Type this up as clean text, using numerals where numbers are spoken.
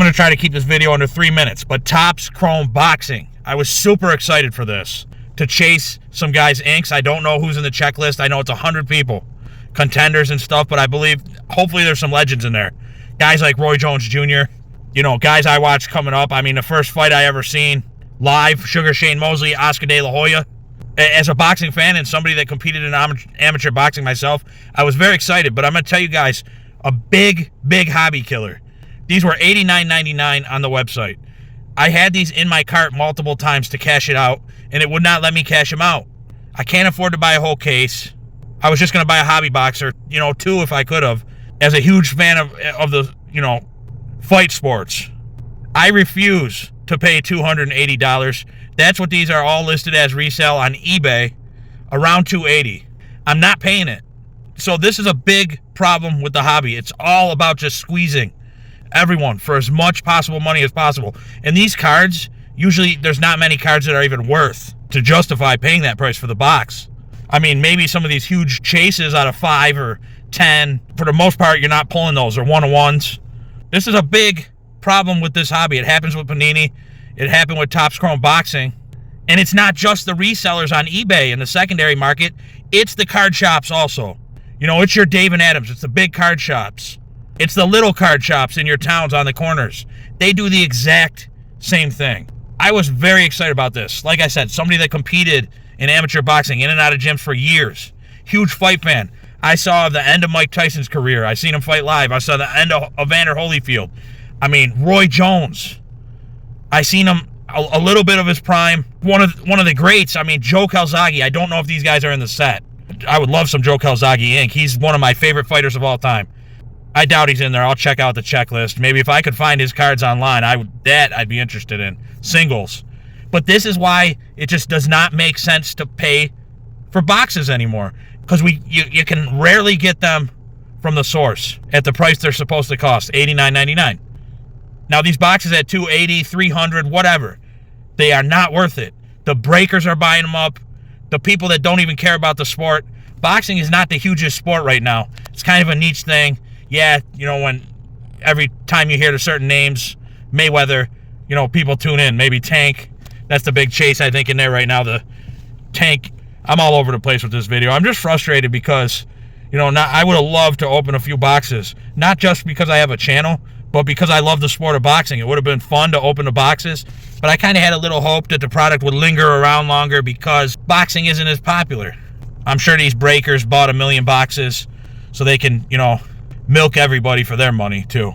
going to try to keep this video under 3 minutes, but Topps Chrome Boxing. I was super excited for this, to chase some guys' inks. I don't know who's in the checklist. I know it's 100 people, contenders and stuff, but I believe, hopefully there's some legends in there. Guys like Roy Jones Jr., you know, guys I watched coming up. I mean, the first fight I ever seen live, Sugar Shane Mosley, Oscar De La Hoya. As a boxing fan and somebody that competed in amateur boxing myself, I was very excited, but I'm going to tell you guys, a big hobby killer. These were $89.99 on the website. I had these in my cart multiple times to cash it out, and it would not let me cash them out. I can't afford to buy a whole case. I was just going to buy a hobby box, or, you know, 2 if I could have. As a huge fan of the, you know, fight sports, I refuse to pay $280. That's what these are all listed as resale on eBay, around $280. I'm not paying it. So this is a big problem with the hobby. It's all about just squeezing everyone for as much possible money as possible. And these cards, usually there's not many cards that are even worth to justify paying that price for the box. I mean, maybe some of these huge chases out of 5 or 10, for the most part, you're not pulling those, or 1-on-1s. This is a big problem with this hobby. It happens with Panini. It happened with Topps Chrome Boxing. And it's not just the resellers on eBay in the secondary market. It's the card shops also. You know, it's your Dave and Adams. It's the big card shops. It's the little card shops in your towns on the corners. They do the exact same thing. I was very excited about this. Like I said, somebody that competed in amateur boxing, in and out of gyms for years. Huge fight fan. I saw the end of Mike Tyson's career. I seen him fight live. I saw the end of Evander Holyfield. I mean, Roy Jones. I seen him a little bit of his prime. One of the greats. I mean, Joe Calzaghe. I don't know if these guys are in the set. I would love some Joe Calzaghe ink. He's one of my favorite fighters of all time. I doubt he's in there. I'll check out the checklist. Maybe if I could find his cards online, I'd be interested in. Singles. But this is why it just does not make sense to pay for boxes anymore. Because you can rarely get them from the source at the price they're supposed to cost, $89.99. Now, these boxes at $280, $300, whatever, they are not worth it. The breakers are buying them up. The people that don't even care about the sport. Boxing is not the hugest sport right now. It's kind of a niche thing. Yeah, you know, when every time you hear the certain names, Mayweather, you know, people tune in. Maybe Tank. That's the big chase, I think, in there right now. The Tank. I'm all over the place with this video. I'm just frustrated because, you know, I would have loved to open a few boxes. Not just because I have a channel, but because I love the sport of boxing. It would have been fun to open the boxes. But I kind of had a little hope that the product would linger around longer because boxing isn't as popular. I'm sure these breakers bought 1 million boxes so they can, you know, milk everybody for their money too.